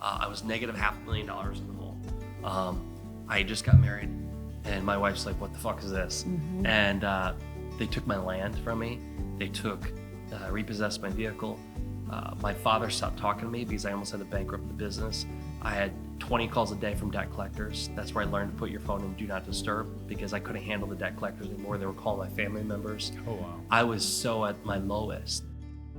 I was negative $500,000 in the hole. I just got married, and my wife's like, what the fuck is this? Mm-hmm. And they took my land from me. They repossessed my vehicle. My father stopped talking to me because I almost had to bankrupt the business. I had 20 calls a day from debt collectors. That's where I learned to put your phone in do not disturb because I couldn't handle the debt collectors anymore. They were calling my family members. Oh, wow. I was so at my lowest.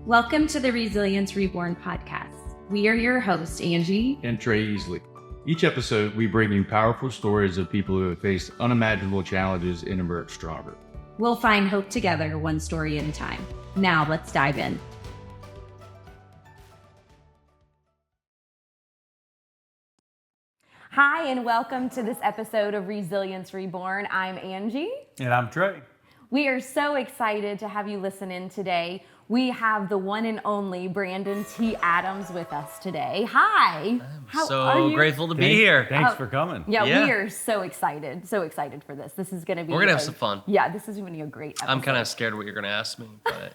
Welcome to the Resilience Reborn podcast. We are your hosts, Angie and Trey Easley. Each episode, we bring you powerful stories of people who have faced unimaginable challenges and emerged stronger. We'll find hope together, one story at a time. Now, let's dive in. Hi, and welcome to this episode of Resilience Reborn. I'm Angie. And I'm Trey. We are so excited to have you listen in today. We have the one and only Brandon T. Adams with us today. Hi. I'm so grateful to be here. Thanks for coming. Yeah, we are so excited for this. This is going to be... We're going to have some fun. Yeah, this is going to be a great episode. I'm kind of scared what you're going to ask me, but...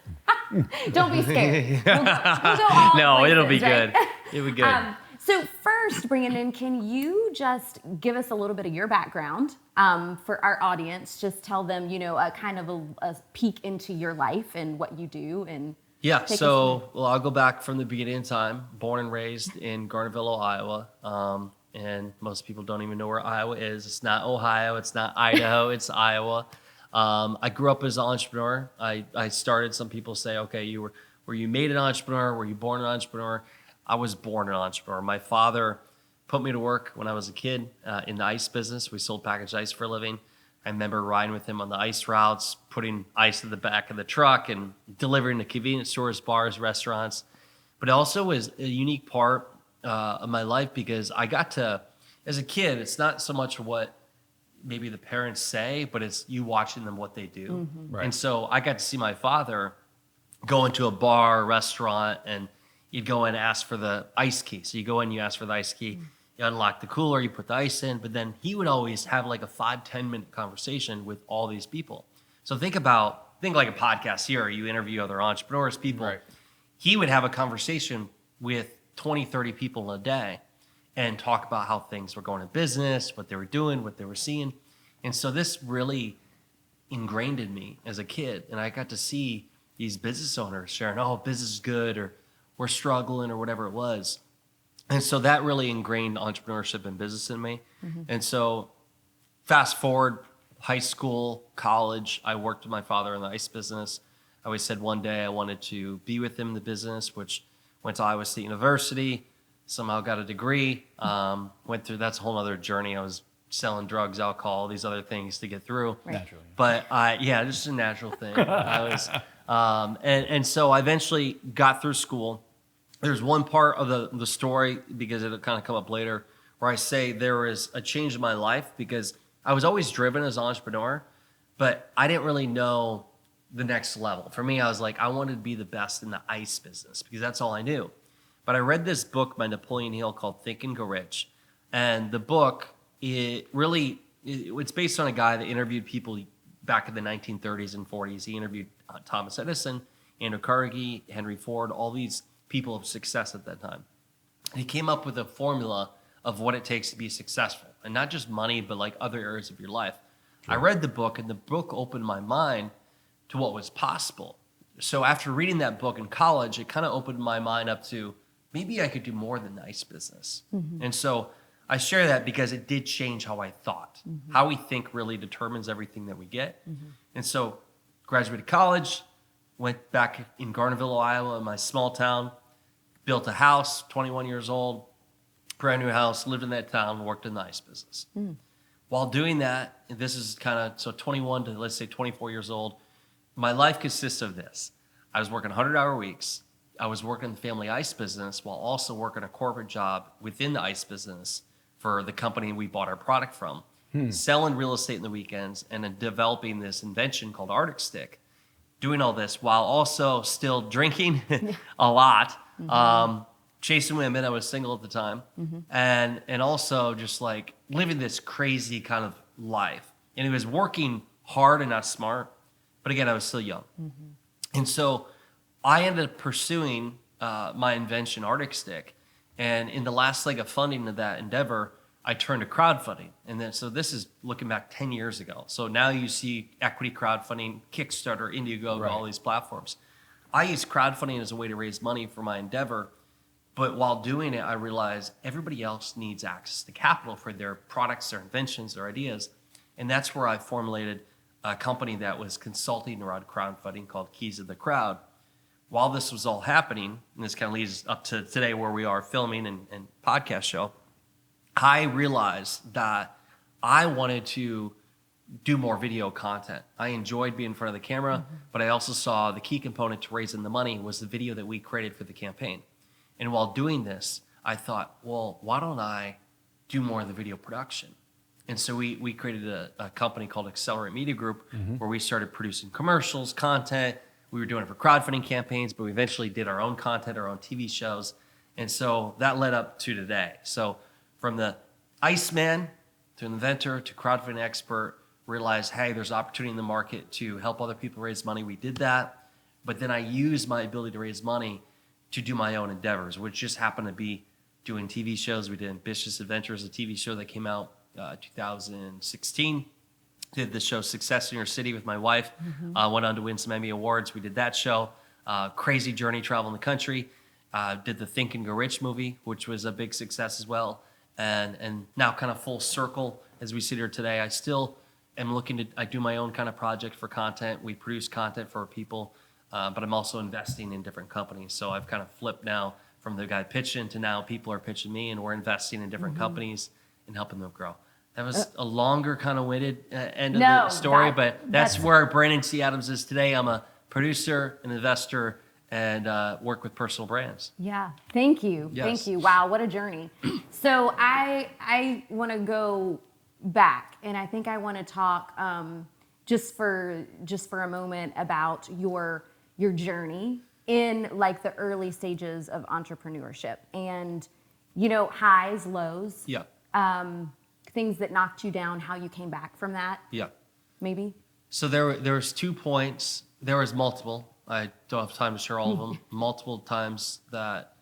Don't be scared. We'll go all no, places, it'll be right? good. It'll be good. So first, Brandon, can you just give us a little bit of your background for our audience? Just tell them, kind of a peek into your life and what you do. And yeah, so I'll go back from the beginning of time. Born and raised in Garnerville, Iowa. And most people don't even know where Iowa is. It's not Ohio. It's not Idaho. It's Iowa. I grew up as an entrepreneur. I started, some people say, okay, were you made an entrepreneur? Were you born an entrepreneur? I was born an entrepreneur. My father put me to work when I was a kid in the ice business. We sold packaged ice for a living. I remember riding with him on the ice routes, putting ice in the back of the truck and delivering to convenience stores, bars, restaurants. But it also was a unique part of my life because I got to, as a kid, it's not so much what maybe the parents say, but it's you watching them, what they do. Mm-hmm. Right. And so I got to see my father go into a bar, restaurant, and you'd go in and ask for the ice key. So you go in, you ask for the ice key, you unlock the cooler, you put the ice in, but then he would always have like a 5-10 minute conversation with all these people. So think like a podcast here, you interview other entrepreneurs, people. Right. He would have a conversation with 20, 30 people in a day and talk about how things were going in business, what they were doing, what they were seeing. And so this really ingrained in me as a kid. And I got to see these business owners sharing, oh, business is good, or we're struggling, or whatever it was. And so that really ingrained entrepreneurship and business in me. Mm-hmm. And so fast forward, high school, college, I worked with my father in the ice business. I always said one day I wanted to be with him in the business, which went to Iowa State University, somehow got a degree, went through, that's a whole other journey. I was selling drugs, alcohol, these other things to get through. Right. Naturally. But just a natural thing. I was, and so I eventually got through school. There's one part of the story, because it'll kind of come up later, where I say there was a change in my life because I was always driven as an entrepreneur, but I didn't really know the next level. For me, I was like, I wanted to be the best in the ice business because that's all I knew. But I read this book by Napoleon Hill called Think and Grow Rich. And the book, it's based on a guy that interviewed people back in the 1930s and 40s. He interviewed Thomas Edison, Andrew Carnegie, Henry Ford, all these people of success at that time. And he came up with a formula of what it takes to be successful, and not just money, but like other areas of your life. Sure. I read the book, and the book opened my mind to what was possible. So after reading that book in college, it kind of opened my mind up to maybe I could do more than the ice business. Mm-hmm. And so I share that because it did change how I thought. Mm-hmm. How we think really determines everything that we get. Mm-hmm. And so graduated college, went back in Garnerville, Iowa, in my small town, built a house, 21 years old, brand new house, lived in that town, worked in the ice business. Mm. While doing that, and this is kind of, so 21 to let's say 24 years old, my life consists of this. I was working 100-hour weeks. I was working in the family ice business while also working a corporate job within the ice business for the company we bought our product from, selling real estate in the weekends, and then developing this invention called Arctic Stick. Doing all this while also still drinking a lot, chasing women. I was single at the time, and also just like living this crazy kind of life. And it was working hard and not smart, but again, I was still young. And so I ended up pursuing my invention, Arctic Stick, And in the last leg of funding of that endeavor, I turned to crowdfunding. And then, so this is looking back 10 years ago. So now you see equity crowdfunding, Kickstarter, Indiegogo, Right. all these platforms. I use crowdfunding as a way to raise money for my endeavor. But while doing it, I realized everybody else needs access to capital for their products, their inventions, their ideas. And that's where I formulated a company that was consulting around crowdfunding called Keys of the Crowd. While this was all happening, and this kind of leads up to today where we are filming and podcast show, I realized that I wanted to do more video content. I enjoyed being in front of the camera, but I also saw the key component to raising the money was the video that we created for the campaign. And while doing this, I thought, well, why don't I do more of the video production? And so we created a company called Accelerate Media Group, where we started producing commercials, content. We were doing it for crowdfunding campaigns, but we eventually did our own content, our own TV shows. And so that led up to today. So from the Iceman to an inventor to crowdfunding expert, realized, hey, there's opportunity in the market to help other people raise money. We did that. But then I used my ability to raise money to do my own endeavors, which just happened to be doing TV shows. We did Ambitious Adventures, a TV show that came out 2016. Did the show Success in Your City with my wife. Went on to win some Emmy Awards. We did that show. Crazy Journey, Travel in the Country. Did the Think and Go Rich movie, which was a big success as well. And now kind of full circle as we sit here today. I still am I do my own kind of project for content. We produce content for people. But I'm also investing in different companies. So I've kind of flipped now from the guy pitching to now people are pitching me, and we're investing in different companies and helping them grow. That was a longer kind of winded end of the story, but that's where Brandon C. Adams is today. I'm a producer, an investor, and work with personal brands. Yeah, thank you. Yes. Thank you. Wow, what a journey. So I want to go back, and I think I want to talk just for a moment about your journey in like the early stages of entrepreneurship, and highs, lows, things that knocked you down, how you came back from that. Maybe. So there was 2 points. There was multiple. I don't have time to share all of them. Multiple times that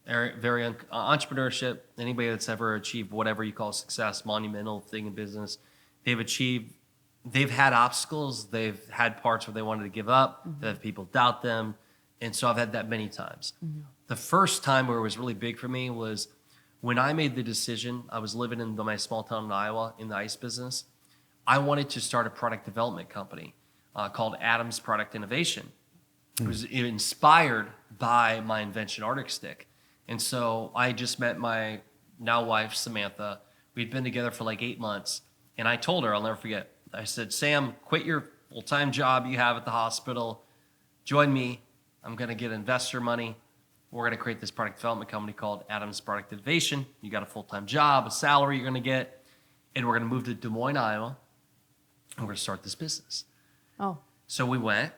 entrepreneurship. Anybody that's ever achieved whatever you call success, monumental thing in business, they've had obstacles. They've had parts where they wanted to give up. They have people doubt them. And so I've had that many times. The first time where it was really big for me was when I made the decision. I was living in my small town in Iowa in the ice business. I wanted to start a product development company called Adams Product Innovation. It was inspired by my invention Arctic Stick. And so I just met my now wife, Samantha. We'd been together for like 8 months. And I told her, I'll never forget, I said, Sam, quit your full-time job you have at the hospital. Join me. I'm going to get investor money. We're going to create this product development company called Adams Product Innovation. You got a full-time job, a salary you're going to get, and we're going to move to Des Moines, Iowa, and we're going to start this business. Oh. So we went.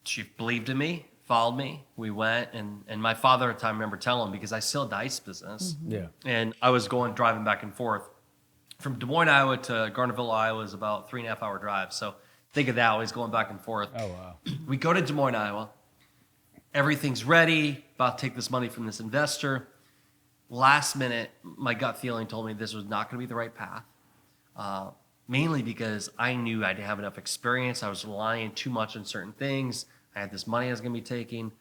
She believed in me, followed me. We went, and my father at the time, I remember telling him, because I still had the ice business. And I was driving back and forth. From Des Moines, Iowa to Garnerville, Iowa is about 3.5 hour drive. So think of that, always going back and forth. Oh, wow. We go to Des Moines, Iowa. Everything's ready, about to take this money from this investor. Last minute, my gut feeling told me this was not going to be the right path. Mainly because I knew I didn't have enough experience. I was relying too much on certain things. I had this money I was going to be taking.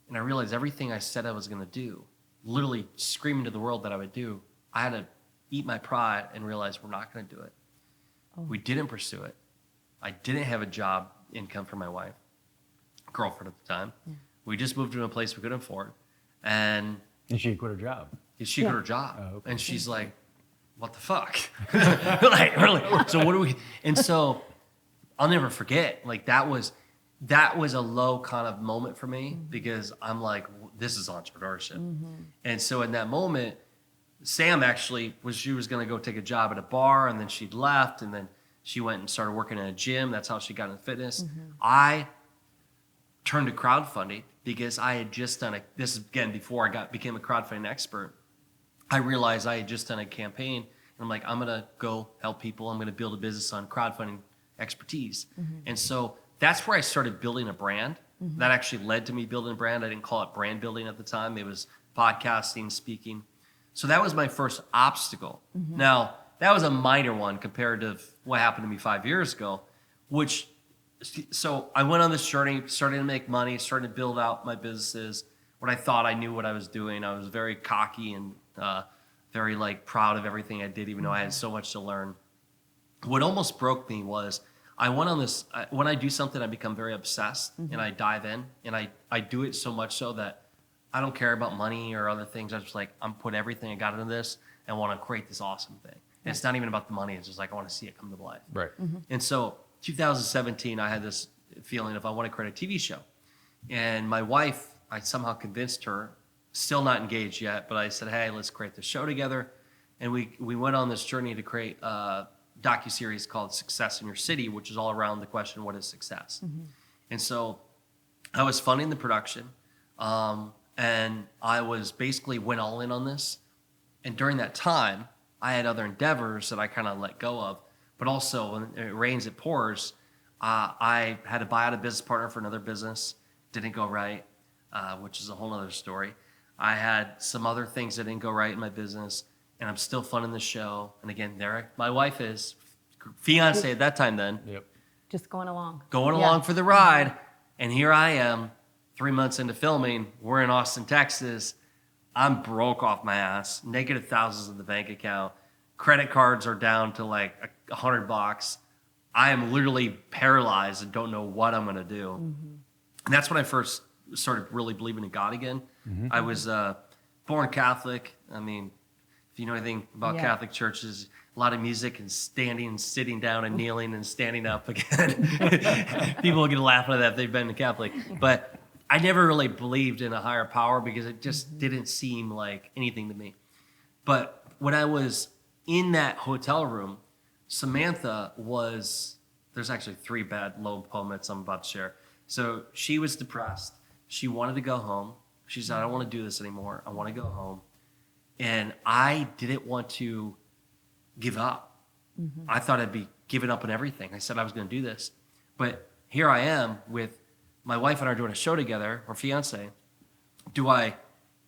And I realized everything I said I was going to do, literally screaming to the world that I would do, I had to eat my pride and realize we're not going to do it. Oh. We didn't pursue it. I didn't have a job income for my wife, girlfriend at the time. Yeah. We just moved to a place we couldn't afford. And she quit her job. She quit her job. Oh, okay. And she's like, what the fuck? Like, really? So what do we, and so I'll never forget, like that was a low kind of moment for me because I'm like, this is entrepreneurship. And so in that moment, Sam actually she was going to go take a job at a bar, and then she'd left, and then she went and started working in a gym. That's how she got into fitness. I turned to crowdfunding because I had just done this is again before I became a crowdfunding expert. I realized I had just done a campaign, and I'm like, I'm gonna go help people. I'm gonna build a business on crowdfunding expertise. And so that's where I started building a brand. That actually led to me building a brand. I didn't call it brand building at the time. It was podcasting, speaking. So that was my first obstacle. Now, that was a minor one compared to what happened to me 5 years ago, so I went on this journey, started to make money, started to build out my businesses. When I thought I knew what I was doing, I was very cocky and very like proud of everything I did, even though I had so much to learn. What almost broke me was I went on this, when I do something, I become very obsessed and I dive in, and I do it so much so that I don't care about money or other things. I'm just like, I'm put everything I got into this and want to create this awesome thing. And it's not even about the money. It's just like, I want to see it come to life. Right. And so 2017, I had this feeling of I want to create a TV show. And my wife, I somehow convinced her, still not engaged yet, but I said, hey, let's create the show together. And we went on this journey to create a docuseries called Success in Your City, which is all around the question, what is success? And so I was funding the production, and I was basically went all in on this. And during that time, I had other endeavors that I kind of let go of. But also, when it rains, it pours. I had to buy out a business partner for another business. Didn't go right, which is a whole other story. I had some other things that didn't go right in my business, and I'm still funding the show. And again, there my wife is, fiance at that time then, Yep. Just going along. going along for the ride. And here I am, 3 months into filming. We're in Austin, Texas. I'm broke off my ass, negative thousands in the bank account. Credit cards are down to like $100. I am literally paralyzed and don't know what I'm going to do. And that's when I first started really believing in God again. I was born Catholic. I mean, if you know anything about Catholic churches, a lot of music and standing and sitting down and kneeling and standing up again. People get a laugh at that if they've been Catholic. But I never really believed in a higher power because it just didn't seem like anything to me. But when I was in that hotel room, Samantha was, there's actually 3 bad low moments I'm about to share. So she was depressed. She wanted to go home. She said, I don't want to do this anymore. I want to go home. And I didn't want to give up. I thought I'd be giving up on everything. I said I was going to do this. But here I am with my wife and I are doing a show together, or fiance. Do I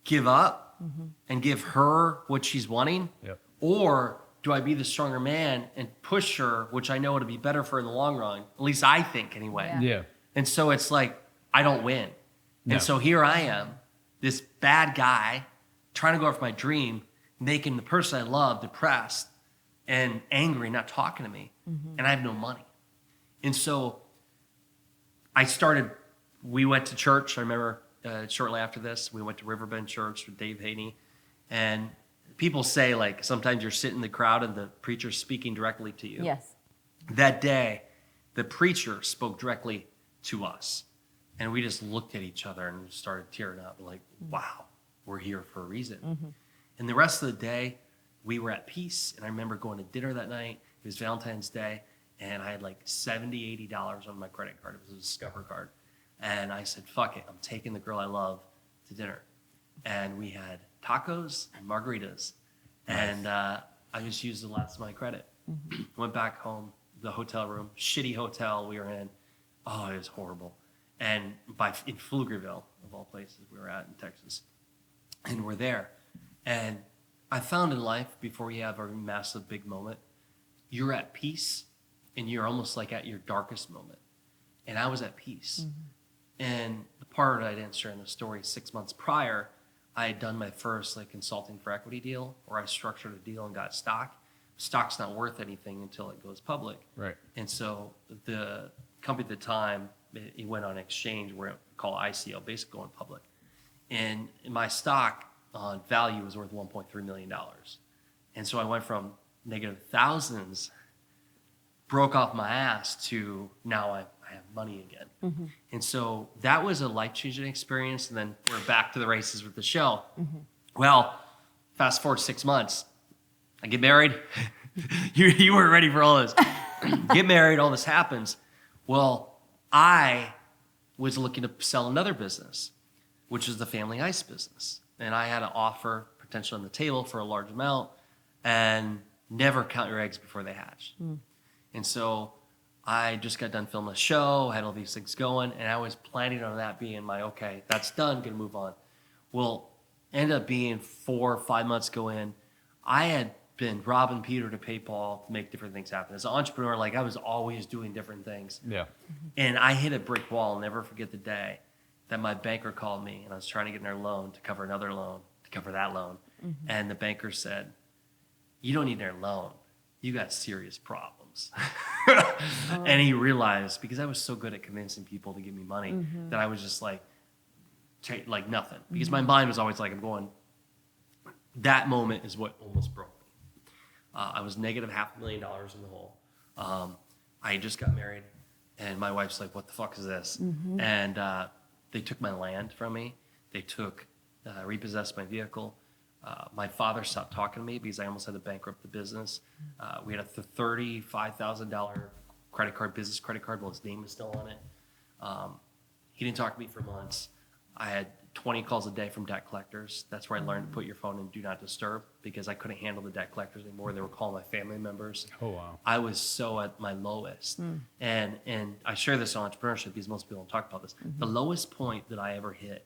give up and give her what she's wanting? Yep. Or do I be the stronger man and push her, which I know it'll be better for her in the long run? At least I think anyway. Yeah. And so it's like, I don't win. No. And so here I am, this bad guy, trying to go after my dream, making the person I love depressed and angry, not talking to me. And I have no money. And so we went to church. I remember shortly after this, we went to Riverbend Church with Dave Haney. And people say, like, sometimes you're sitting in the crowd and the preacher's speaking directly to you. Yes. That day, the preacher spoke directly to us. And we just looked at each other and started tearing up, like, wow, we're here for a reason. And the rest of the day, we were at peace. And I remember going to dinner that night. It was Valentine's Day. And I had like $70, $80 on my credit card. It was a Discover card. And I said, fuck it. I'm taking the girl I love to dinner. And we had tacos and margaritas. And I just used the last of my credit. Went back home, the hotel room, shitty hotel we were in. Oh, it was horrible. And in Pflugerville, of all places we were at in Texas. And we're there. And I found in life, before you have a massive big moment, you're at peace and you're almost like at your darkest moment. And I was at peace. And the part I didn't share in the story, 6 months prior, I had done my first like consulting for equity deal, where I structured a deal and got stock. Stock's not worth anything until it goes public. Right. And so the company at the time, it went on exchange, where it called ICO, basically going public. And my stock on value was worth $1.3 million. And so I went from negative thousands, broke off my ass, to now I have money again. And so that was a life-changing experience. And then we're back to the races with the show. Well, fast forward 6 months, I get married. you weren't ready for all this. Get married, all this happens. Well, I was looking to sell another business, which is the family ice business. And I had an offer potentially on the table for a large amount, and never count your eggs before they hatch. And so I just got done filming a show, had all these things going, and I was planning on that being my, okay, that's done, gonna move on. Well, Ended up being 4 or 5 months go in. I had been robbing Peter to pay Paul to make different things happen. As an entrepreneur, like I was always doing different things. Yeah. And I hit a brick wall. I'll never forget the day that my banker called me and I was trying to get another loan to cover another loan, to cover that loan. And the banker said, "You don't need another loan. You got serious problems." And he realized, because I was so good at convincing people to give me money, that I was just like nothing. Because my mind was always like, I'm going, that moment is what almost broke me. I was negative $500,000 in the hole. I just got married, and my wife's like, "What the fuck is this?" And they took my land from me. They repossessed my vehicle. My father stopped talking to me because I almost had to bankrupt the business. We had a $35,000 business credit card, while his name was still on it. He didn't talk to me for months. I had 20 calls a day from debt collectors. That's where I learned to put your phone in do not disturb, because I couldn't handle the debt collectors anymore. They were calling my family members. Oh, wow. I was so at my lowest. And I share this on entrepreneurship because most people don't talk about this. The lowest point that I ever hit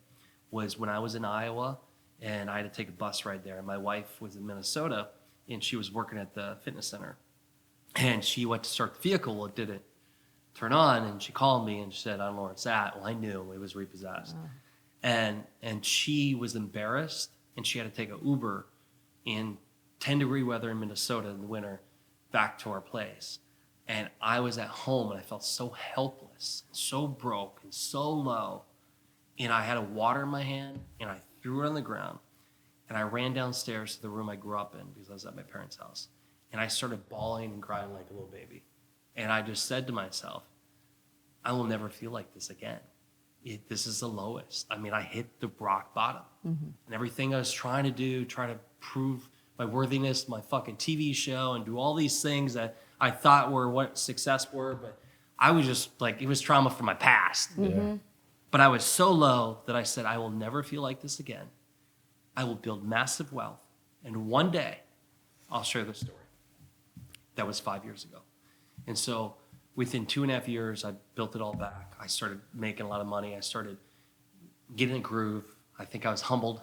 was when I was in Iowa, and I had to take a bus ride there. And my wife was in Minnesota, and she was working at the fitness center. And she went to start the vehicle. Well, it didn't turn on, and she called me and she said, "I don't know where it's at." Well, I knew it was repossessed. And she was embarrassed, and she had to take an Uber in 10-degree weather in Minnesota in the winter back to our place. And I was at home, and I felt so helpless, so broke, and so low. And I had a water in my hand, and I threw it on the ground. And I ran downstairs to the room I grew up in because I was at my parents' house. And I started bawling and crying like a little baby. And I just said to myself, I will never feel like this again. This is the lowest. I mean, I hit the rock bottom. And everything I was trying to do, try to prove my worthiness, my fucking TV show, and do all these things that I thought were what success were, but I was just like, it was trauma from my past. But I was so low that I said, I will never feel like this again. I will build massive wealth, and one day I'll share the story. That was 5 years ago. And so within 2.5 years, I built it all back. I started making a lot of money. I started getting a groove. I think I was humbled.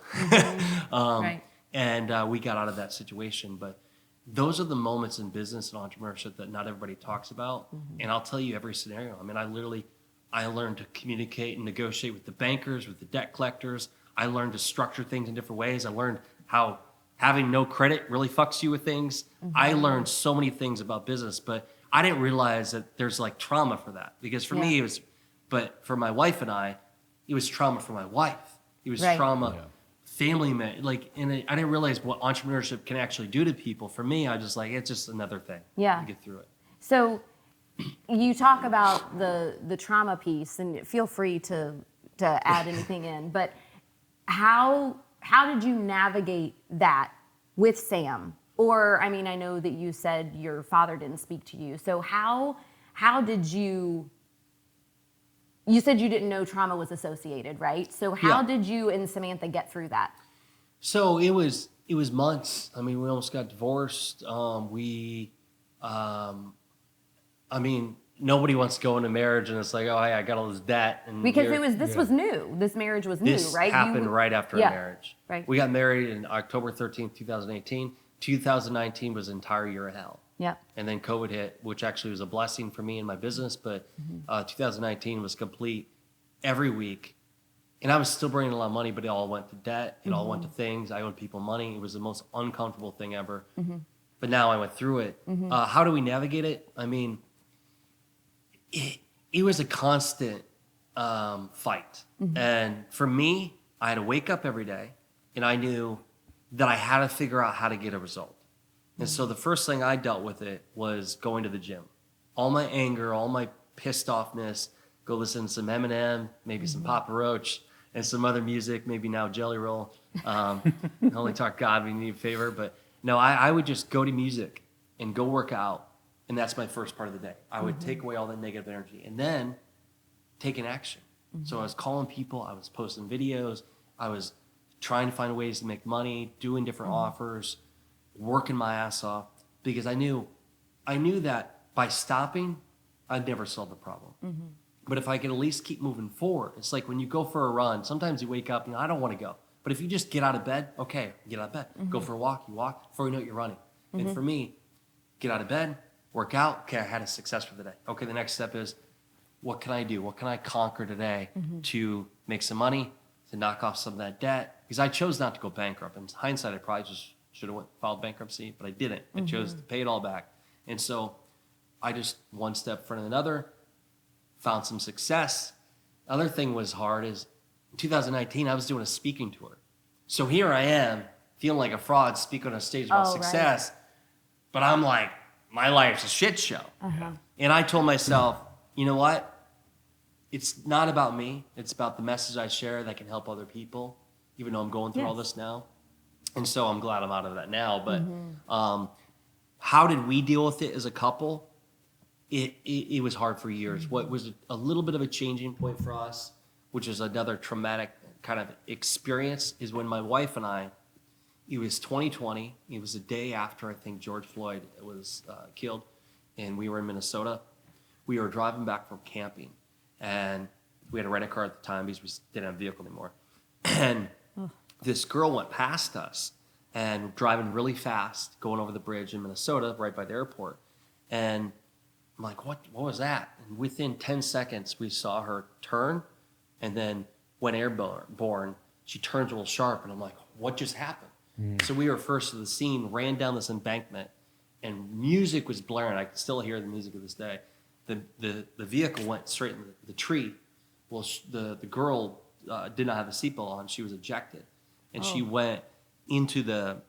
Right. And we got out of that situation. But those are the moments in business and entrepreneurship that not everybody talks about. And I'll tell you every scenario. I mean, I learned to communicate and negotiate with the bankers, with the debt collectors. I learned to structure things in different ways. I learned how having no credit really fucks you with things. I learned so many things about business, but I didn't realize that there's like trauma for that. Because for me, it was, but for my wife and I, it was trauma for my wife. It was trauma, family, like, and I didn't realize what entrepreneurship can actually do to people. For me, I just like, it's just another thing to get through it. So you talk about the trauma piece, and feel free to add anything in, but how did you navigate that with Sam? Or, I mean, I know that you said your father didn't speak to you. So how did you said you didn't know trauma was associated, right? So how did you and Samantha get through that? So it was months. I mean, we almost got divorced. I mean, nobody wants to go into marriage and it's like, oh, hey, I got all this debt. And because this was new. This marriage was new, right? This happened right after a marriage. Right. We got married in October 13th, 2018. 2019 was an entire year of hell. Yeah. And then COVID hit, which actually was a blessing for me and my business. But 2019 was complete every week. And I was still bringing a lot of money, but it all went to debt. It all went to things. I owed people money. It was the most uncomfortable thing ever. But now I went through it. How do we navigate it? I mean, it was a constant fight. And for me, I had to wake up every day, and I knew that I had to figure out how to get a result. And so the first thing I dealt with it was going to the gym. All my anger, all my pissed offness, go listen to some Eminem, maybe some Papa Roach, and some other music, maybe now Jelly Roll. Only talk God when you need a favor. But no, I would just go to music and go work out. And that's my first part of the day. I would take away all that negative energy and then take an action. So I was calling people, I was posting videos, I was trying to find ways to make money, doing different offers, working my ass off, because I knew that by stopping, I'd never solve the problem. But if I could at least keep moving forward, it's like when you go for a run, sometimes you wake up and I don't want to go. But if you just get out of bed, okay, get out of bed, go for a walk, you walk, before you know it, you're running. And for me, get out of bed, work out, okay, I had a success for the day. Okay, the next step is, what can I do? What can I conquer today to make some money, to knock off some of that debt? Because I chose not to go bankrupt. In hindsight, I probably just should have filed bankruptcy, but I didn't. I chose to pay it all back. And so I just one step in front of another, found some success. Other thing was hard is in 2019, I was doing a speaking tour. So here I am feeling like a fraud, speaking on a stage about success, but I'm like, my life's a shit show. And I told myself, you know what? It's not about me. It's about the message I share that can help other people, even though I'm going through all this now. And so I'm glad I'm out of that now. But how did we deal with it as a couple? It was hard for years. What was a little bit of a changing point for us, which is another traumatic kind of experience, is when my wife and I, it was 2020. It was the day after, I think, George Floyd was killed, and we were in Minnesota. We were driving back from camping, and we had a rent a car at the time because we didn't have a vehicle anymore. And this girl went past us and driving really fast, going over the bridge in Minnesota, right by the airport. And I'm like, what was that? And within 10 seconds, we saw her turn, and then when airborne, she turns real sharp, and I'm like, what just happened? So we were first to the scene, ran down this embankment, and music was blaring. I can still hear the music to this day. The vehicle went straight in the tree. Well, the girl did not have a seatbelt on. She was ejected, and she went into the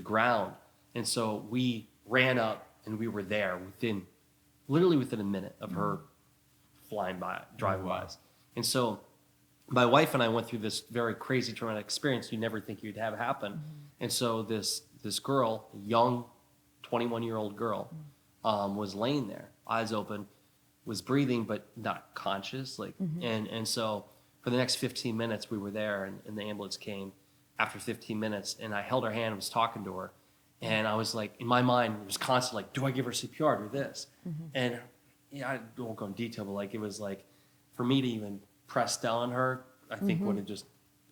ground. And so we ran up, and we were there literally within a minute of her flying by, driving by us. And so my wife and I went through this very crazy traumatic experience you never think you'd have happen. And so this girl, a young 21-year-old girl, was laying there, eyes open, was breathing but not conscious. And so for the next 15 minutes we were there, and the ambulance came after 15 minutes, and I held her hand and was talking to her. And I was like, in my mind, it was constantly like, do I give her CPR, do this? And I won't go in detail, but like, it was like, for me to even press down on her, I think would have just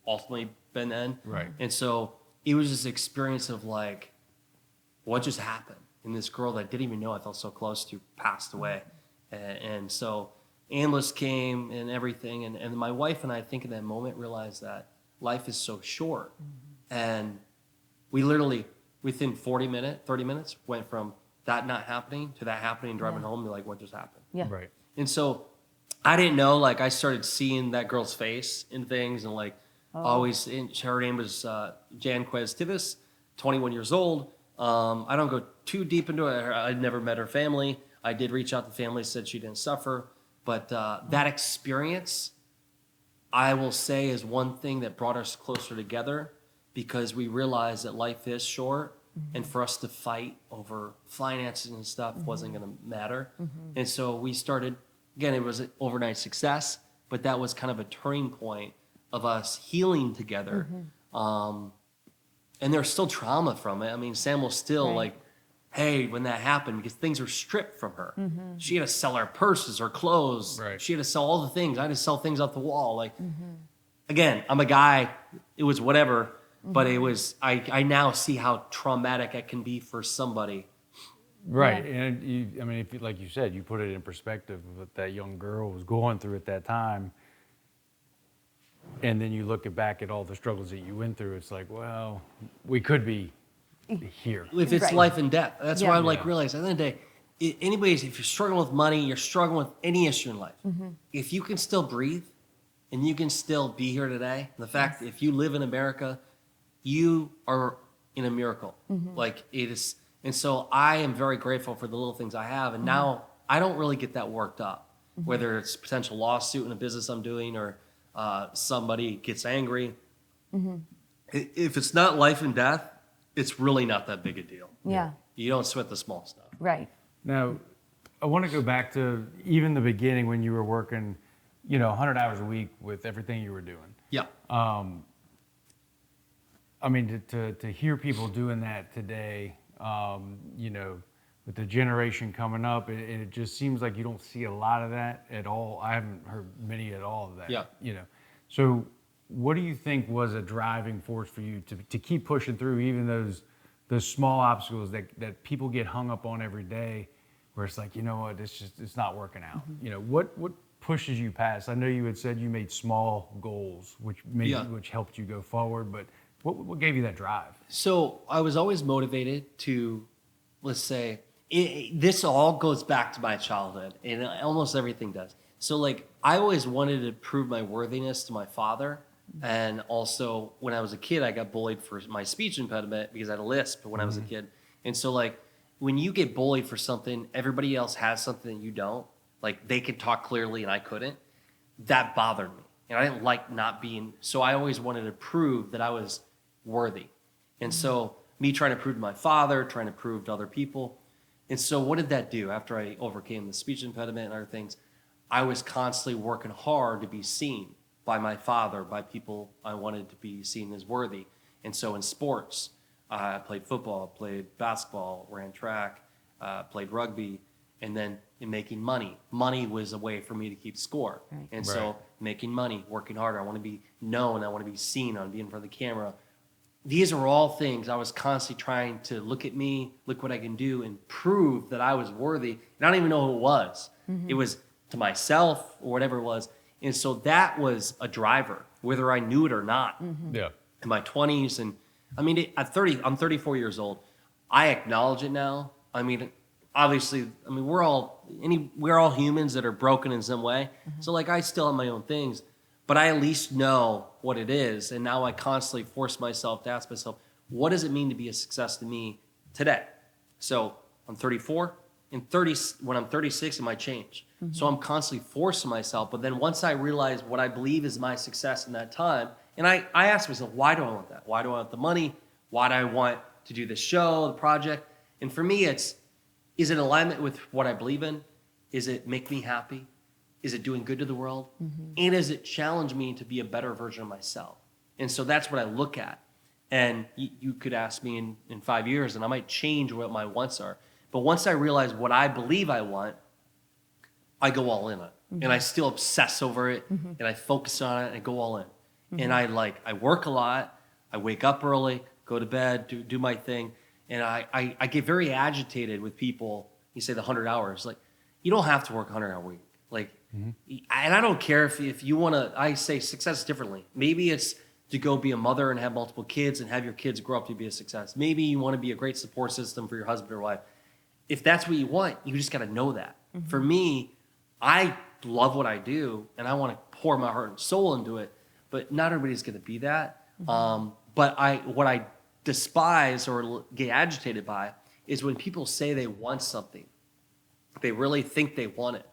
ultimately been end. Right. And so it was this experience of like, what just happened? And this girl that I didn't even know I felt so close to passed away. And so ambulance came and everything. And my wife and I think in that moment realized that life is so short. And we literally, within 30 minutes, went from that not happening to that happening and driving home. You're like, what just happened? Yeah. Right. And so I didn't know, like, I started seeing that girl's face in things, and like always, her name was Janquez Tivis, 21 years old. I don't go too deep into it. I'd never met her family. I did reach out to family, said she didn't suffer. But that experience, I will say, is one thing that brought us closer together, because we realized that life is short, and for us to fight over finances and stuff wasn't going to matter. And so we started, again, it was an overnight success, but that was kind of a turning point of us healing together. And there's still trauma from it. I mean, Sam will still like, hey, when that happened, because things were stripped from her. She had to sell her purses, her clothes. Right. She had to sell all the things. I had to sell things off the wall. Like, again, I'm a guy. It was whatever, but it was, I now see how traumatic it can be for somebody. Right. And I mean, if like you said, you put it in perspective of what that young girl was going through at that time. And then you look back at all the struggles that you went through. It's like, well, we could be here. If it's life and death. That's why I'm like, realize at the end of the day, anyways, if you're struggling with money, you're struggling with any issue in life. If you can still breathe and you can still be here today, the fact that if you live in America, you are in a miracle. Like, it is. And so I am very grateful for the little things I have. And now I don't really get that worked up, whether it's potential lawsuit in a business I'm doing, or somebody gets angry. If it's not life and death, it's really not that big a deal. Yeah. You don't sweat the small stuff. Right. Now, I want to go back to even the beginning when you were working, 100 hours a week with everything you were doing. Yeah. I mean, to hear people doing that today, with the generation coming up, it just seems like you don't see a lot of that at all. I haven't heard many at all of that. Yeah. So what do you think was a driving force for you to keep pushing through even those small obstacles that people get hung up on every day, where it's like, you know what, it's not working out. You know, what pushes you past? I know you had said you made small goals, which helped you go forward, but what gave you that drive? So I was always motivated to, let's say, this all goes back to my childhood, and almost everything does. So like, I always wanted to prove my worthiness to my father. And also when I was a kid, I got bullied for my speech impediment because I had a lisp when I was a kid. And so like, when you get bullied for something, everybody else has something that you don't. Like, they could talk clearly and I couldn't. That bothered me. And I didn't like not being, so I always wanted to prove that I was worthy. And so me trying to prove to my father, trying to prove to other people. And so what did that do after I overcame the speech impediment and other things? I was constantly working hard to be seen by my father, by people I wanted to be seen as worthy. And so in sports, I played football, played basketball, ran track, played rugby, and then in making money. Money was a way for me to keep score. Right. And so making money, working harder, I want to be known, I want to be seen, I want to be in front of the camera. These are all things I was constantly trying to look at me, look what I can do, and prove that I was worthy. And I don't even know who it was. It was to myself or whatever it was. And so that was a driver, whether I knew it or not. Yeah. In my 20s, and I mean, I'm 34 years old. I acknowledge it now. I mean, obviously, I mean, we're all humans that are broken in some way. So like, I still have my own things, but I at least know what it is. And now I constantly force myself to ask myself, what does it mean to be a success to me today? So I'm 34. When I'm 36, it might change. So I'm constantly forcing myself. But then once I realize what I believe is my success in that time, and I ask myself, why do I want that? Why do I want the money? Why do I want to do this show, the project? And for me, is it in alignment with what I believe in? Is it make me happy? Is it doing good to the world? And does it challenge me to be a better version of myself? And so that's what I look at. And you could ask me in 5 years, and I might change what my wants are. But once I realize what I believe I want, I go all in on it. And I still obsess over it, and I focus on it, and I go all in. And I work a lot, I wake up early, go to bed, do my thing, and I get very agitated with people. You say the 100 hours, like, you don't have to work a 100-hour week. Like, and I don't care if you want to, I say success differently. Maybe it's to go be a mother and have multiple kids and have your kids grow up to be a success. Maybe you want to be a great support system for your husband or wife. If that's what you want, you just got to know that. For me, I love what I do, and I want to pour my heart and soul into it, but not everybody's going to be that. But what I despise or get agitated by is when people say they want something. They really think they want it,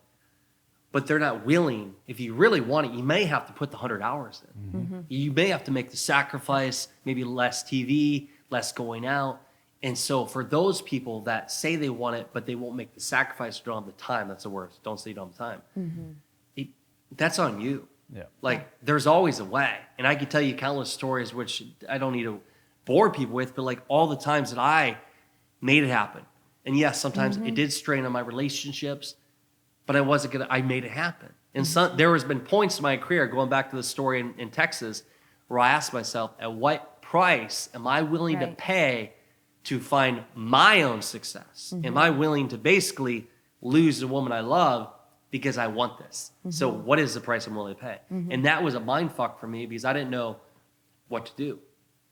but they're not willing. If you really want it, you may have to put the 100 hours in. You may have to make the sacrifice, maybe less TV, less going out. And so for those people that say they want it, but they won't make the sacrifice, or don't have the time, that's the worst. Don't say you don't have time. That's on you. Yeah. Like, there's always a way. And I could tell you countless stories, which I don't need to bore people with, but like all the times that I made it happen. And yes, sometimes it did strain on my relationships, but I made it happen. And there has been points in my career, going back to the story in Texas, where I asked myself, at what price am I willing to pay to find my own success? Am I willing to basically lose the woman I love because I want this? So what is the price I'm willing to pay? And that was a mind fuck for me because I didn't know what to do.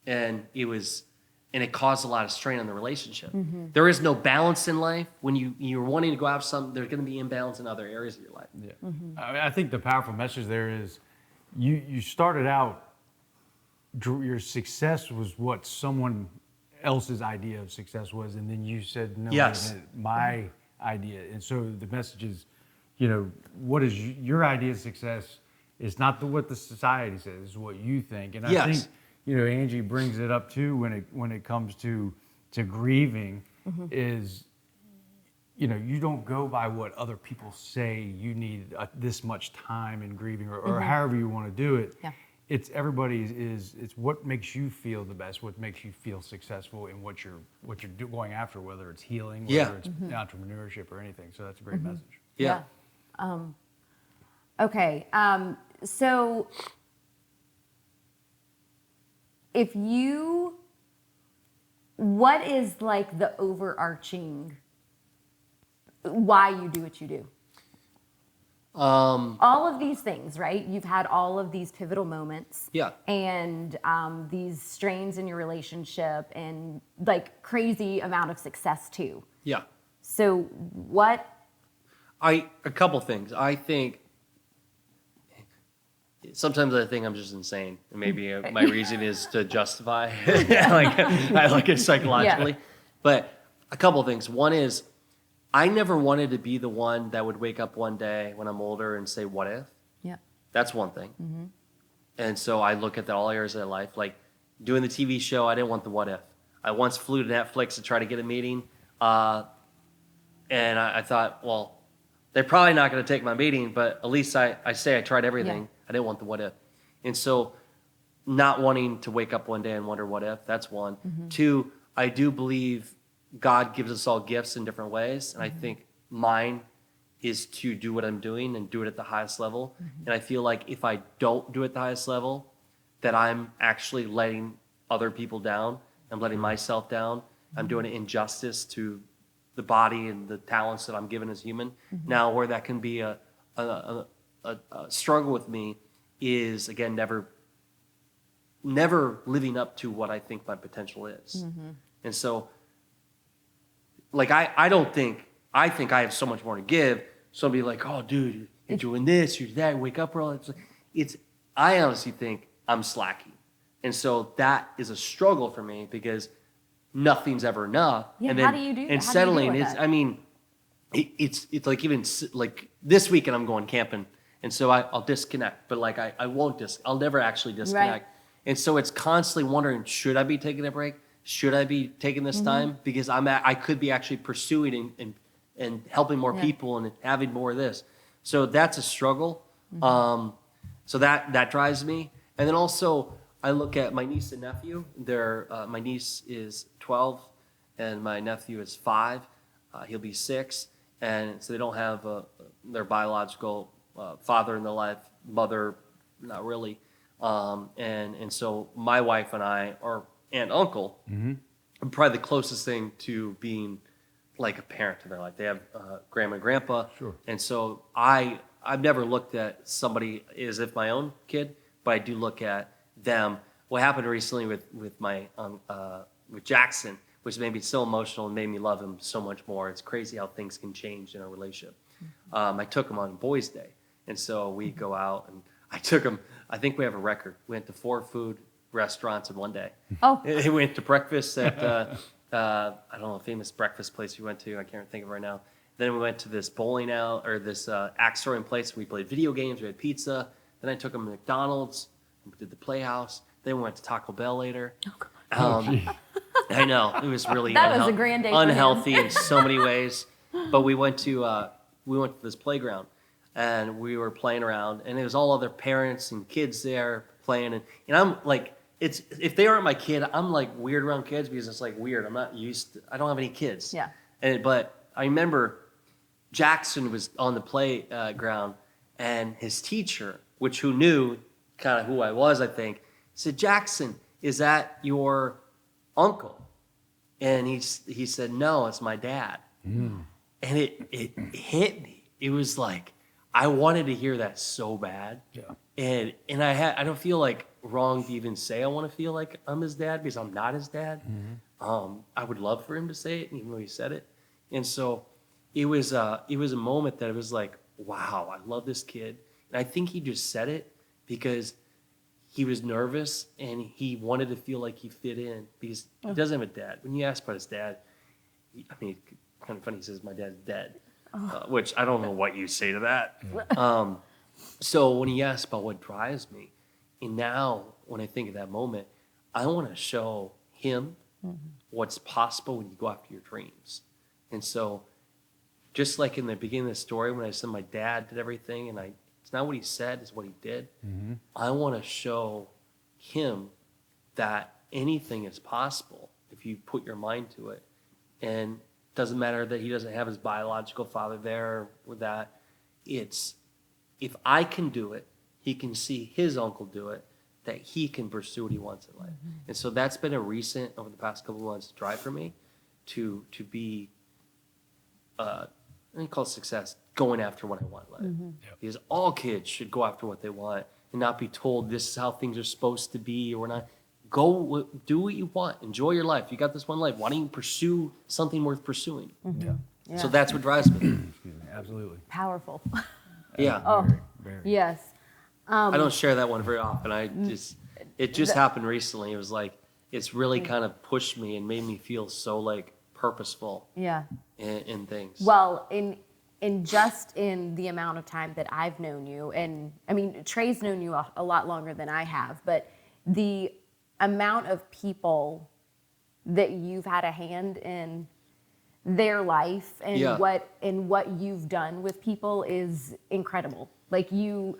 And it caused a lot of strain on the relationship. There is no balance in life. When you're wanting to go after something, there's going to be imbalance in other areas of your life. Yeah. I think the powerful message there is you started out, your success was what someone else's idea of success was, and then you said, no, yes, wait a minute, my idea. And so the message is, what is your idea of success is not what the society says, it's what you think. And I think, Angie brings it up too when it comes to grieving is, you don't go by what other people say you need this much time in grieving or however you want to do it. Yeah. It's what makes you feel the best, what makes you feel successful in what you're going after, whether it's healing, whether it's entrepreneurship or anything. So that's a great message. Yeah. Okay. So what is like the overarching why you do what you do? All of these things, right? You've had all of these pivotal moments. Yeah. And these strains in your relationship and like crazy amount of success too. Yeah. So what? A couple things. I think sometimes I think I'm just insane, and maybe my reason is to justify. Like I look at it psychologically, but a couple things. One is I never wanted to be the one that would wake up one day when I'm older and say, "What if?" Yeah. That's one thing. And so I look at all areas of life, like doing the TV show. I didn't want the what if. I once flew to Netflix to try to get a meeting, and I thought, well, they're probably not going to take my meeting, but at least I say I tried everything. Yeah. I didn't want the what if. And so not wanting to wake up one day and wonder what if, that's one. Two, I do believe God gives us all gifts in different ways. And I think mine is to do what I'm doing and do it at the highest level. And I feel like if I don't do it at the highest level, that I'm actually letting other people down. I'm letting myself down. I'm doing an injustice to the body and the talents that I'm given as human. Now, where that can be a struggle with me is, again, never living up to what I think my potential is. And so, like, I think I have so much more to give. Somebody like, oh, dude, you're doing this, you're that, wake up early. I honestly think I'm slacking. And so that is a struggle for me because nothing's ever enough. Yeah, and then, how do you do that? And How do you settling, deal with that? I mean, it's like even like this weekend I'm going camping, and so I'll disconnect, but like I won't I'll never actually disconnect. Right. And so it's constantly wondering, should I be taking a break? Should I be taking this time? Because I could be actually pursuing and helping more people and having more of this. So that's a struggle. So that drives me. And then also I look at my niece and nephew. My niece is 12 and my nephew is 5. He'll be 6. And so they don't have their biological father in their life, mother, not really. And so my wife and I, or aunt, uncle, are probably the closest thing to being like a parent in their life. They have grandma and grandpa. Sure. And so I've never looked at somebody as if my own kid, but I do look at them. What happened recently with my with Jackson, which made me so emotional and made me love him so much more. It's crazy how things can change in a relationship. I took him on Boys' Day, and so we go out, and I took him. I think we have a record. We went to 4 food restaurants in one day. Oh. We went to breakfast at I don't know, a famous breakfast place we went to. I can't think of it right now. Then we went to this bowling alley or this axe throwing place. We played video games. We had pizza. Then I took him to McDonald's. We did the Playhouse. Then we went to Taco Bell later. I know it was really That was a grand day for him. unhealthy in so many ways. But we went to this playground and we were playing around, and it was all other parents and kids there playing, and I'm like, if they aren't my kid, I'm like weird around kids because it's like weird. I'm not used to, I don't have any kids. Yeah. But I remember Jackson was on the playground, and his teacher, who knew kind of who I was, I think, said, "Jackson, is that your uncle?" And he said, "No, it's my dad." And it hit me. It was like I wanted to hear that so bad. Yeah. And I don't feel like wrong to even say I want to feel like I'm his dad because I'm not his dad. I would love for him to say it, even though he said it. And so it was a moment that it was like, wow, I love this kid. And I think he just said it because he was nervous and he wanted to feel like he fit in because he doesn't have a dad. When you ask about his dad, kind of funny, he says, "My dad's dead," which I don't know what you say to that. So when he asked about what drives me, and now when I think of that moment, I want to show him what's possible when you go after your dreams. And so just like in the beginning of the story, when I said my dad did everything, and it's not what he said, it's what he did. I want to show him that anything is possible if you put your mind to it. And it doesn't matter that he doesn't have his biological father there or that. It's, if I can do it, he can see his uncle do it, that he can pursue what he wants in life. And so that's been a recent, over the past couple of months, drive for me to be, I don't call it success, going after what I want in life. Because all kids should go after what they want and not be told this is how things are supposed to be or not. Go do what you want. Enjoy your life. You got this one life. Why don't you pursue something worth pursuing? Yeah. So that's what drives me. Excuse me. Absolutely. Powerful. Yeah. Oh, Very. yes. I don't share that one very often. It just happened recently. It was like, it's really kind of pushed me and made me feel so like purposeful Yeah. in things. Well, in just in the amount of time that I've known you, and I mean, Trey's known you a lot longer than I have, but the amount of people that you've had a hand in their life and what you've done with people is incredible. Like you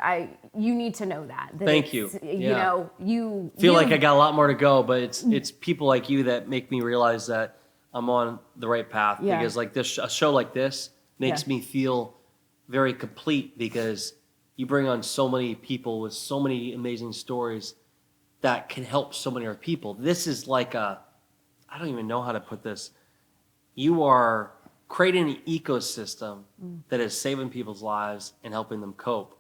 need to know that. Thank you. You know, you feel like I got a lot more to go, but it's people like you that make me realize that I'm on the right path. Yeah. Because like this, a show like this makes me feel very complete because you bring on so many people with so many amazing stories that can help so many other people. This is like I don't even know how to put this. You are creating an ecosystem that is saving people's lives and helping them cope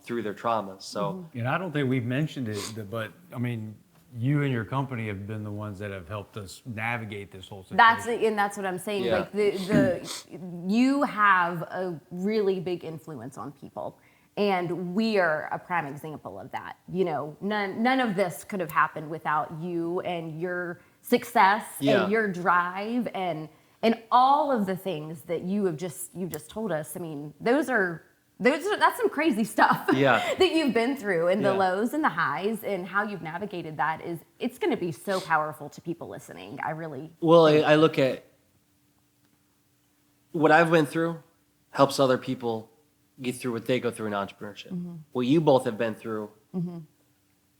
through their traumas. So, And I don't think we've mentioned it, but I mean, you and your company have been the ones that have helped us navigate this whole situation. That's what I'm saying. Yeah. Like you have a really big influence on people. And we are a prime example of that. You know, none of this could have happened without you and your success and your drive and all of the things that you just told us. I mean, that's some crazy stuff that you've been through, and the lows and the highs, and how you've navigated that it's going to be so powerful to people listening. I look at what I've been through helps other people get through what they go through in entrepreneurship. What you both have been through,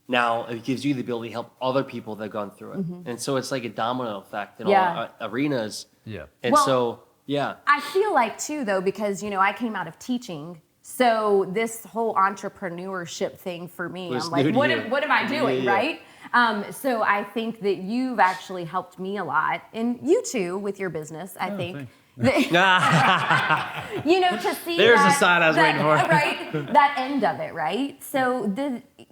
now it gives you the ability to help other people that have gone through it. And so it's like a domino effect in all arenas. Yeah. And I feel like too, though, because, you know, I came out of teaching. So this whole entrepreneurship thing for me, I'm like, what am I doing, right? So I think that you've actually helped me a lot, and you too with your business, I think. You know, to see there's the side I was waiting for. Right? That end of it, right? So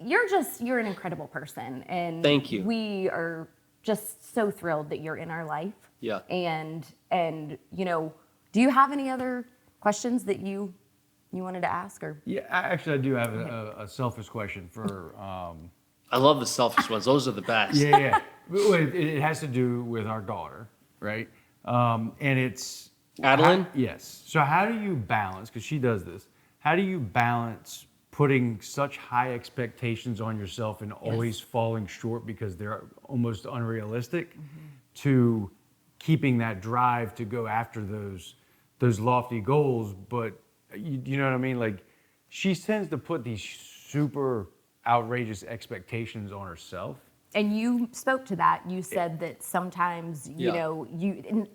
you're an incredible person, and thank you. We are just so thrilled that you're in our life. Yeah. And you know, do you have any other questions that you wanted to ask? Or I do have a selfish question for. I love the selfish ones. Those are the best. Yeah. It has to do with our daughter, right? And it's Adeline? Yes. So how do you balance, because she does this, how do you balance putting such high expectations on yourself and always falling short because they're almost unrealistic to keeping that drive to go after those lofty goals? But you know what I mean? Like, she tends to put these super outrageous expectations on herself. And you spoke to that. You said that sometimes, you know,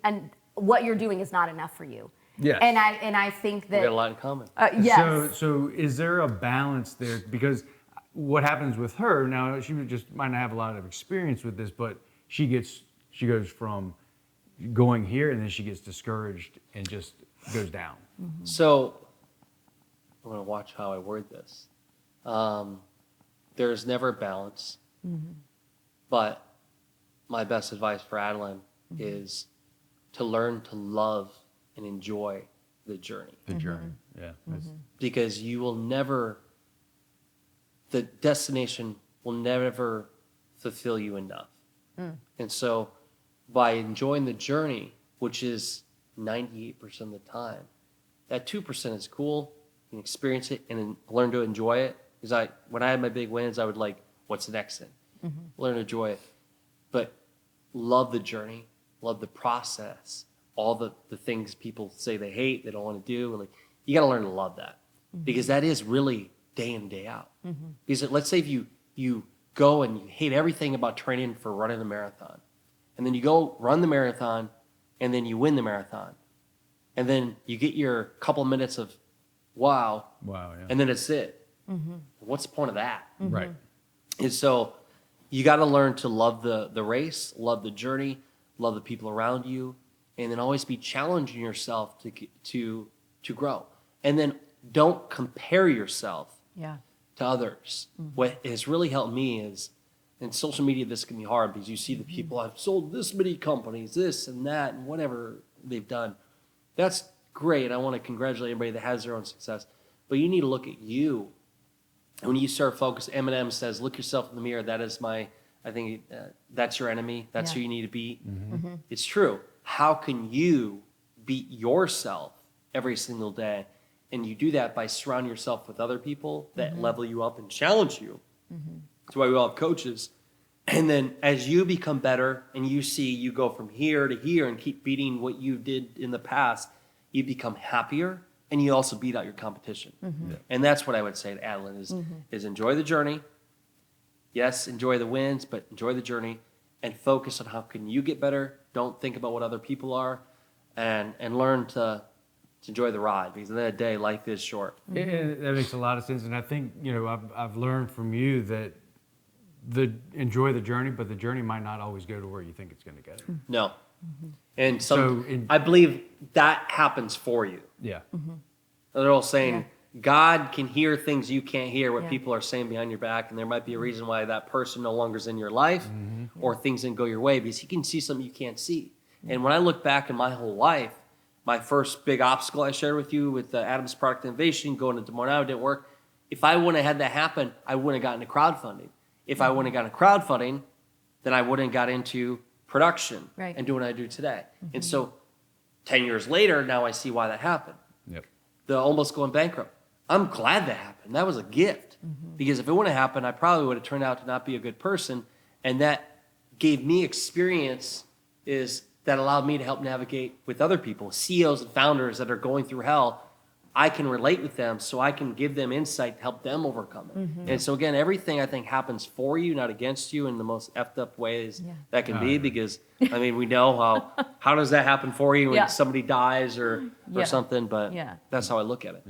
and what you're doing is not enough for you. Yes. And I think that We got a lot in common. yes. So is there a balance there? Because what happens with her now, she might not have a lot of experience with this, but she goes from going here and then she gets discouraged and just goes down. So I'm going to watch how I word this. There's never a balance, but my best advice for Adeline is to learn to love and enjoy the journey. The journey, yeah. Because you will never, the destination will never fulfill you enough. And so by enjoying the journey, which is 98% of the time, that 2% is cool. You can experience it and then learn to enjoy it. Because when I had my big wins, I would like, what's the next thing? Learn to enjoy it. But love the journey, love the process, all the things people say they hate, they don't want to do. Like, you got to learn to love that. Because that is really day in, day out. Because let's say if you go and you hate everything about training for running a marathon, and then you go run the marathon, and then you win the marathon, and then you get your couple minutes of wow, yeah. and then it's it. What's the point of that? Right. And so you got to learn to love the race, love the journey, love the people around you, and then always be challenging yourself to grow. And then don't compare yourself to others. What has really helped me is, in social media, this can be hard because you see the people, I've sold this many companies, this and that, and whatever they've done. That's great. I want to congratulate everybody that has their own success. But you need to look at you. And when you start focus, Eminem says, look yourself in the mirror. That is that's your enemy. That's who you need to beat. It's true. How can you beat yourself every single day? And you do that by surrounding yourself with other people that level you up and challenge you. That's why we all have coaches. And then as you become better and you go from here to here and keep beating what you did in the past, you become happier and you also beat out your competition. And that's what I would say to Adeline is enjoy the journey. Yes, enjoy the wins, but enjoy the journey and focus on how can you get better. Don't think about what other people are and learn to enjoy the ride, because at the end of the day, life is short. That makes a lot of sense. And I think, I've learned from you that enjoy the journey, but the journey might not always go to where you think it's going to go. No. And I believe that happens for you. Yeah. They're all saying God can hear things you can't hear, what people are saying behind your back, and there might be a reason why that person no longer is in your life or things didn't go your way, because he can see something you can't see. And when I look back in my whole life, my first big obstacle I shared with you with Adam's product innovation, going into Des Moines, Iowa, didn't work. If I wouldn't have had that happen, I wouldn't have gotten into crowdfunding. If I wouldn't have gotten into crowdfunding, then I wouldn't have got into production and doing what I do today. And so 10 years later, now I see why that happened. Yep. The almost going bankrupt. I'm glad that happened. That was a gift. Because if it wouldn't have happened, I probably would have turned out to not be a good person. And that gave me experience that allowed me to help navigate with other people, CEOs and founders that are going through hell. I can relate with them, so I can give them insight to help them overcome it. And so again, everything I think happens for you, not against you, in the most effed up ways that can be. Because we know how does that happen for you when somebody dies or something. But that's how I look at it.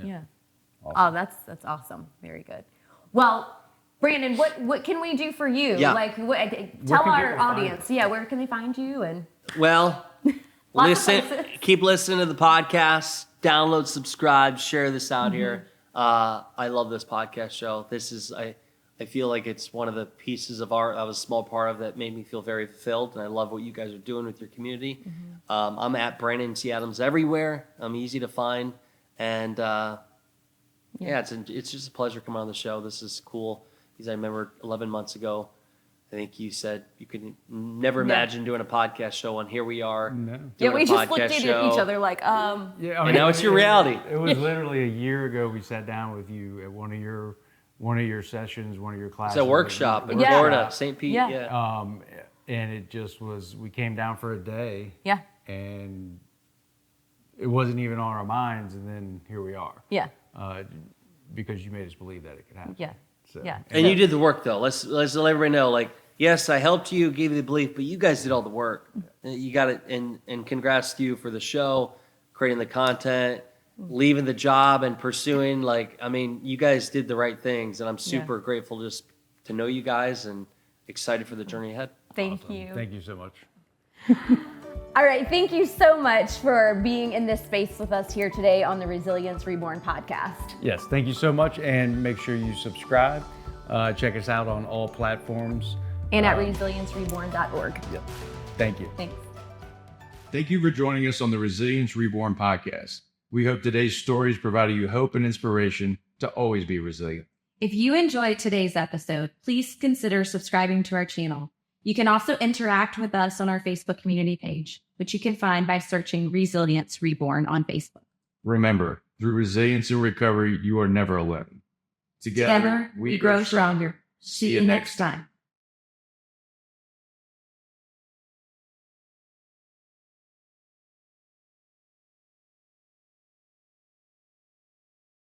Awesome. Oh, that's awesome. Very good. Well, Brandon, what can we do for you? Like, tell our audience. Where can they find you? And well, keep listening to the podcast. Download, subscribe, share this out here. I love this podcast show. This is, I feel like it's one of the pieces of art I was a small part of that made me feel very fulfilled, and I love what you guys are doing with your community. I'm at Brandon C. Adams everywhere. I'm easy to find, and it's just a pleasure coming on the show. This is cool, because I remember 11 months ago, I think you said you could never imagine doing a podcast show, and here we are. No. We just looked at each other like, and now it's your reality. It was literally a year ago we sat down with you at one of your sessions, one of your classes. It's a workshop in Florida, St. Pete. And it just was, we came down for a day. And it wasn't even on our minds, and then here we are. Because you made us believe that it could happen. And you did the work, though. Let's let everybody know, like, yes, I helped you, gave you the belief, but you guys did all the work. You got it, and congrats to you for the show, creating the content, leaving the job and pursuing, you guys did the right things, and I'm super grateful just to know you guys and excited for the journey ahead. Thank you. Thank you so much. All right, thank you so much for being in this space with us here today on the Resilience Reborn podcast. Yes, thank you so much, and make sure you subscribe. Check us out on all platforms. And at resiliencereborn.org. Yep. Thank you. Thanks. Thank you for joining us on the Resilience Reborn podcast. We hope today's stories provided you hope and inspiration to always be resilient. If you enjoyed today's episode, please consider subscribing to our channel. You can also interact with us on our Facebook community page, which you can find by searching Resilience Reborn on Facebook. Remember, through resilience and recovery, you are never alone. Together we grow stronger. See you next time.